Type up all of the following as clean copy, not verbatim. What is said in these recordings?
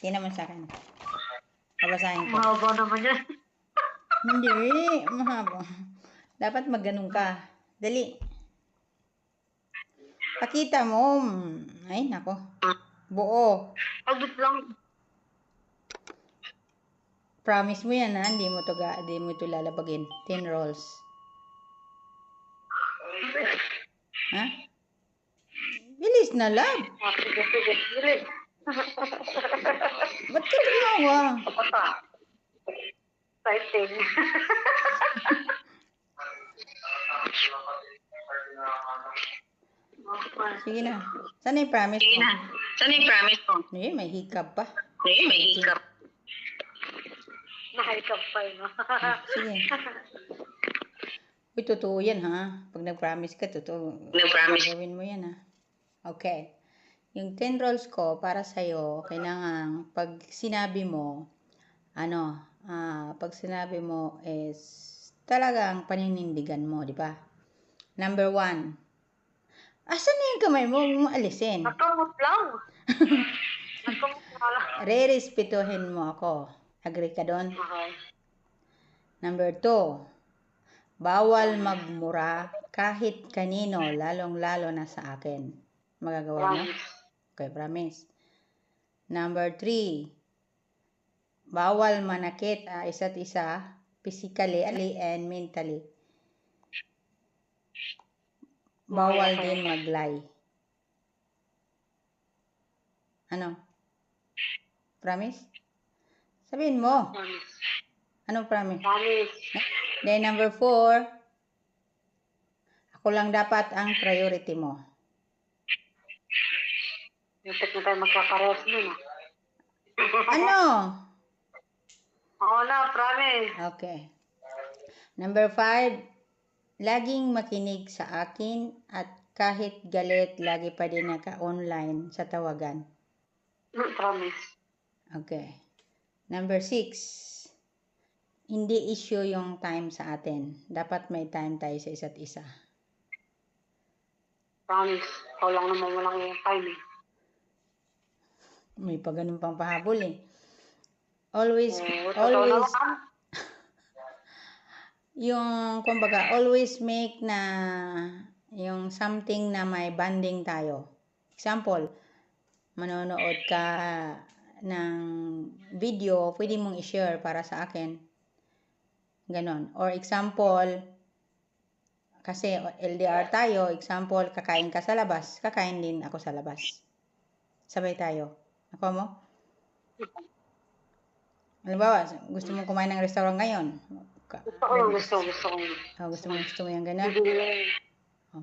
Tingnan mo sa akin. Babasahin ko. Mahaba naman yan. Hindi, mahaba. Dapat magganong ka. Dali. Pakita mo. Ay, nako. Buo. Agit lang. Promise mo yan, ha? Hindi mo ito lalabagin. 10 rolls. Ha? Bilis na, love. Sige, sige. Bilis. Ba't ka tumawa? Kapata. Exciting. Sige na. Saan yung promise Sige mo? na. Saan yung promise mo? Eh, may hiccup pa. May hiccup. Nahikap pa yun. Sige. Uy, totoo yan, ha? Pag nag-promise ka, totoo. Nag-promise. Gawin mo yan, ha? Okay. Yung 10 rolls ko, para sa'yo, kailangan, pag sinabi mo, pag sinabi mo is, talagang paninindigan mo, di ba? Number 1. Asan na yung kamay mo? Huwag mo alisin. Nakamot lang. Nakamot lang. Re-respetuhin mo ako. Agree ka doon? Okay. Number 2. Bawal magmura kahit kanino, lalong-lalo na sa akin. Magagawa mo? Okay, promise. Number 3. Bawal manakit isa't isa, physically and mentally. Bawal din mag-lie. Ano? Promise? Sabihin mo. Promise. Ano promise? Promise. Then number 4, ako lang dapat ang priority mo. Muntik na tayo magkakares nun. Ano? Oo na, promise. Okay. Number 5, laging makinig sa akin at kahit galit, lagi pa din naka-online sa tawagan. Promise. Okay. Number 6, hindi issue yung time sa atin. Dapat may time tayo sa isa't isa. Promise. Ikaw lang naman walang yung time eh. May pa ganun pang pahabol eh. Always, yung, kumbaga, always make na yung something na may banding tayo. Example, manonood ka ng video, pwede mong i-share para sa akin. Ganon. Or example, kasi LDR tayo, example, kakain ka sa labas, kakain din ako sa labas. Sabay tayo. Ako mo? Halimbawa, gusto mong kumain ng restaurant ngayon. Gusto ko yun. Gusto mo yung gano'n?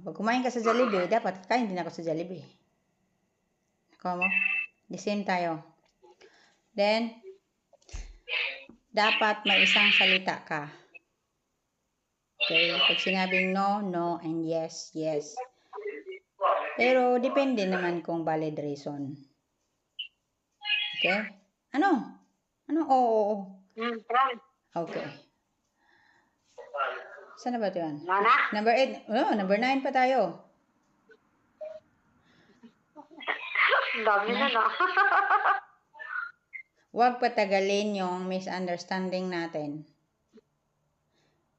Pag kumain ka sa Jollibee, dapat kakain din ako sa Jollibee. Ako mo? The same tayo. Then, dapat may isang salita ka. Okay? Pag sinabing no, no, and yes, yes. Pero, depende naman kung valid reason. Okay? Ano? Oo. Okay. Saan na ba ito yan? Number 8. Oh, number 9 pa tayo. Dami na na. Huwag patagalin yung misunderstanding natin.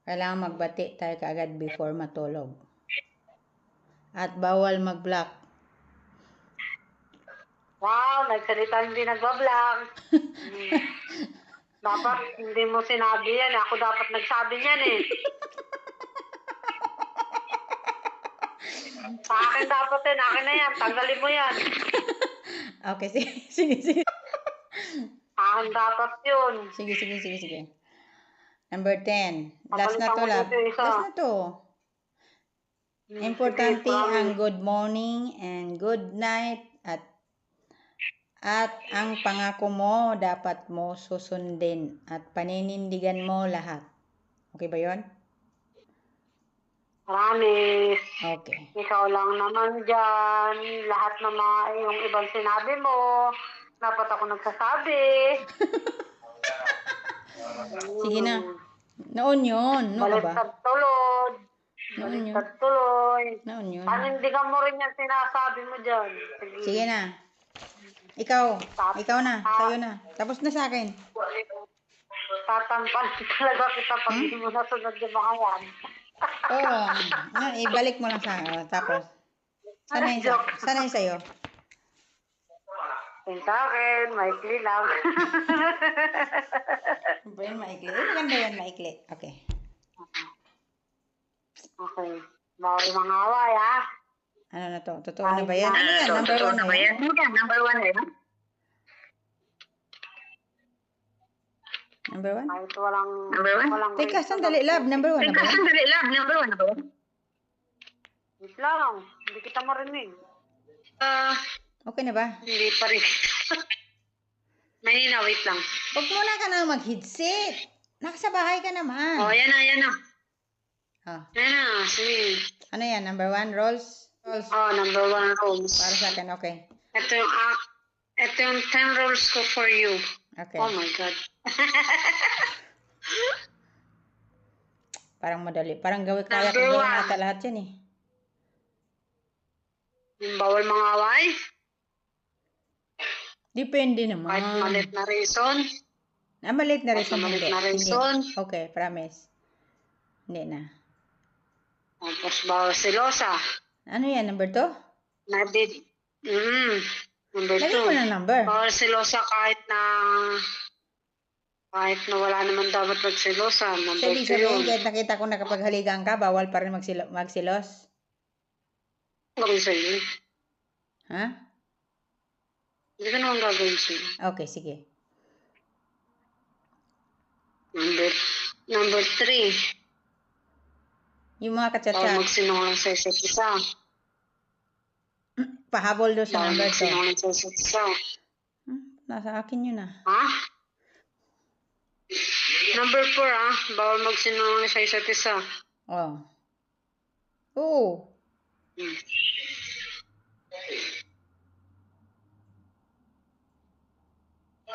Kailangan magbati tayo kaagad before matulog. At bawal mag-block. Wow, nagsalita hindi nagbablog. Dapat hindi mo sinabi yan. Ako dapat nagsabi niyan eh. Sa akin dapat yan. Akin na yan. Tanggalin mo yan. Okay, sige. Sa akin dapat yun. Sige. Number 10. Last na to, love. Last na to. Importante ang good morning and good night at ang pangako mo dapat mo susundin at paninindigan mo lahat. Okay ba yon? Promise. Okay. Ikaw lang naman dyan. Lahat ng mga yung ibang sinabi mo, dapat ako nagsasabi. Sige na. Noon yun. No ba? Baliktad tulod. Baliktad tuloy. Noon yun. Panindigan mo rin yung sinasabi mo dyan. Sige na. Ikaw na. Sa'yo na. Tapos na sa akin. Tatampal talaga kita pag Hmm? hindi mo nasunod yung mga yan. Oo. Ibalik mo lang sa tapos. Joke. Sana yung sa'yo? Yung sa akin, maikli lang. Brain maikli. Maganda yan, maikli. Okay. Okay. Bawal mga away, ha? Ano na to? Totoo na ba yan? Ano yan? Number 1 na yan? Ano yan? Number 1 na yan? Number 1? Kahit walang... walang Teka, sandali, love. Number 1 na ba yan? sandali lang. Number 1 na ba yan? Wait lang. Hindi kita marinig. Okay na ba? Hindi pa rin. Manina, wait lang. Huwag muna ka na mag-headset. Nasa bahay ka naman. Oh, yan na, yan na. Oh. Yan na, sige. Ano yan? Number 1? Rolls? Oh, number 1 rules. Para sa akin, okay. Ito yung 10 rules ko for you. Okay. Oh my God. Parang madali. Parang kaya ko Number gawin 1. ata lahat yan eh. Yung bawal mga away. Depende Kahit naman. malit na reason. Malit na reason. Malit Hindi. na Hindi. reason. Okay, promise. Hindi na. Tapos bawal silosa. Ano yan? Number 2? Number 2. Lagyan mo ng number. Bawal silosa kahit na wala naman dapat magsilosa. So, Number ibig 2 yun. sabihin, kahit nakita ko na kapag haligaan ka, bawal pa rin magsilos? Gawin sa'yo. Ha? Hindi ka naman gagawin sa'yo. Okay, sige. Number 3. Yung mga Bawal kachat-chat, magsinungaling sa isa't isa. pahabol doon sa Bawal number 2. magsinungaling sa isa't isa. Nasa akin yun ah. Ha? Number 4, bawal magsinungaling sa isa't isa. Oh. Oo.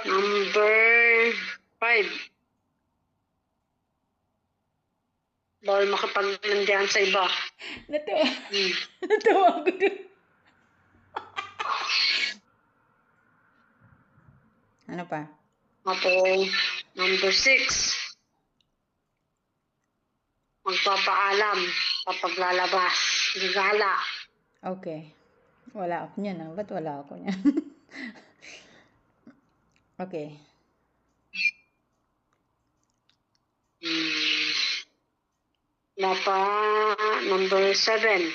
Number 5. Bawal makipaglandian sa iba. Natuwa. Natuwa ko doon. Ano pa? Tapos, number 6. Magpapaalam kapag lalabas. Gagala. Okay. Wala ako niyan ah. Ba't wala ako niyan? Okay. Number 7.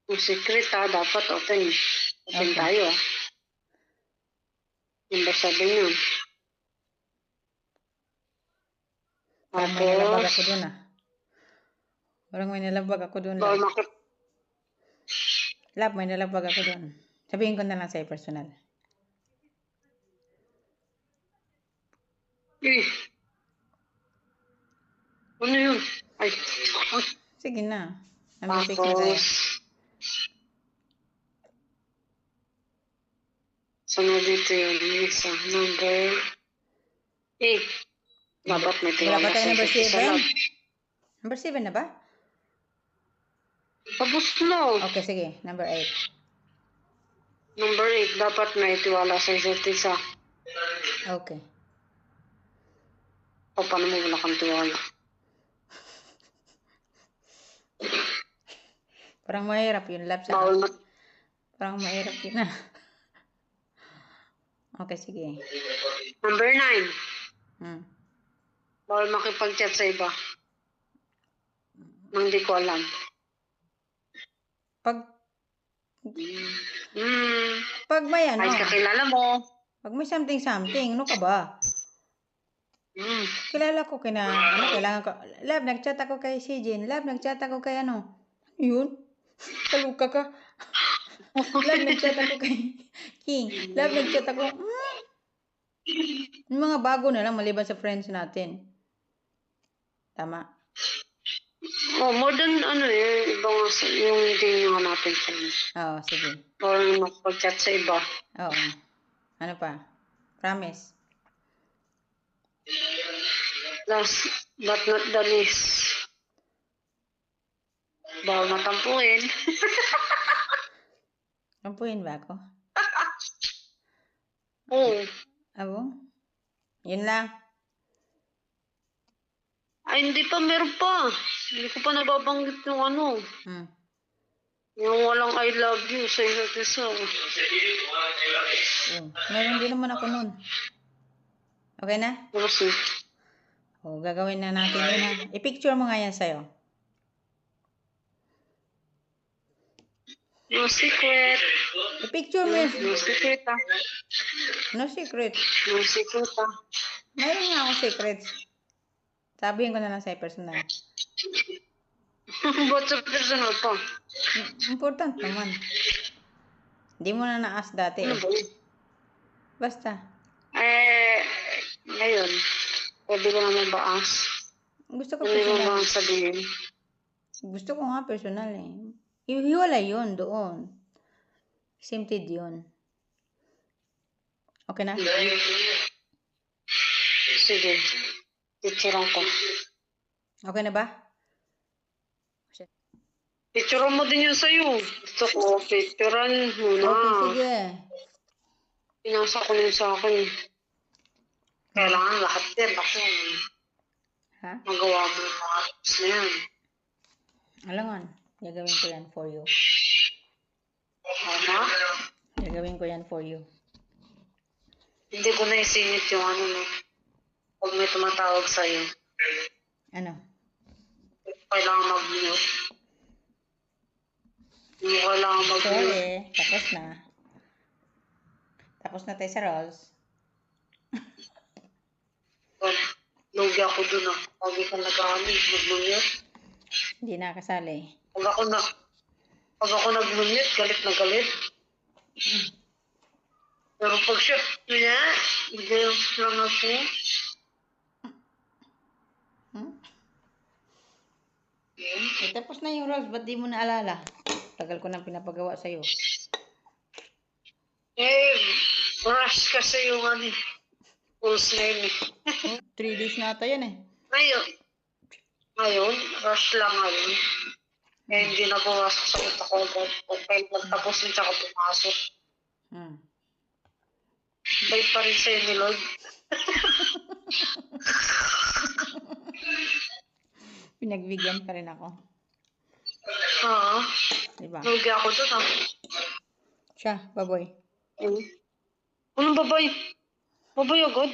Yung secret dapat open. Open Okay. tayo. Number 7 yun. Parang may nalabag Tapos, ako doon ah. Parang may nalabag ako doon. bawal Love, may nalabag ako doon. Sabihin ko na lang sa'yo personal. Ano yun? Ay. Sige na. Namisik na tayo. Tapos, sunod dito yun. Isa. Number 8. Dapat may Wala pa tayo number sa isa't isa. 7? Number 7 na ba? Tapos na. Okay, sige. Number 8. Number 8, dapat may tiwala sa isa't isa. Okay. O paano mo wala kang tiwala? Parang mahirap yun, love. Bawal Parang mahirap yun ah. Okay, sige. Number 9, bawal makipag-chat sa iba. Nang di ko alam. Pag may ano, Ay, kakilala mo. pag may something, ano ka ba? Kilala ko kailangan ko. Love, nag-chat ako kay si Jean. Love, nag-chat ako kay ano. Yun? Kaluka ka. Love, nag-chat ako kay King. Love, nag-chat ako. Yung mga bago na lang maliban sa friends natin. Tama. Oh, more than ibang yung hindi nyo hanapin sa inyo. Oo, sige. Bawal makipag-chat sa iba. Oo. Ano pa? Promise. Last but not the least, bawal matampuin. Sampuhin ba ako? Oo. Abo? Yun lang. Ay, hindi pa, meron pa. Hindi ko pa nababanggit yung ano. Hmm. Yung walang I love you sa isa't isa. Oh, meron din naman ako nun. Okay na? Kasi, Oh, gagawin na natin yun ha. I-picture mo nga yan sa'yo. no secret. I-picture mo yan. No secret ah. No secret. No secret ah. Mayroon nga akong secrets. Sabihin ko na lang sa'yo personal. Ba't sa personal pa? Important naman. Hindi mo na na-ask dati Ano eh. ba yun? Basta. Ngayon, pwede ko naman baas. Gusto ko Ano yung personal. mga sabihin? Gusto ko nga personal eh. Hiwalay yun doon. Simted yun. Okay na? Sige. Picturean ko. Okay na ba? Picturean mo din yun sa'yo. Gusto ko, picturean muna. Okay, sige. Pinasa ko yun sa akin. Kailangan lahat din. Ako, Ha? magawa mo yung mga tips na yan. Alangan. Gagawin ko yan for you. Ano? Gagawin ko yan for you. Hindi ko na isingit yung ano no. Pag may tumatawag sa'yo, Ano? kailangan mag-mute. Hindi mo kailangan mag-mute. Sorry. Tapos na. Tapos na tayo sa rolls. Lugi ako dun ah. Lagi ka nag-ano, mag-mute. Hindi nakasali. Pag ako nag-mute, galit na galit. Pero pag siya, hindi lang ako. Hmm? Eh, tapos na yung rolls. Ba't di mo naalala? Tagal ko nang pinapagawa sa'yo. Rush kasi yung ano, pulse na yun eh. 3 days na ata yan eh. Ngayon, rush lang ngayon. Eh, hindi na pumasok sa utak ko. Kung kailan nagtapos yun, tsaka pumasok. Hmm. Bait pa rin sa'yo ni Lord. Pinagbigyan pa rin ako. Oo. Diba? Lugi ako dun ah. Siya, baboy. Anong babay? Babay agad?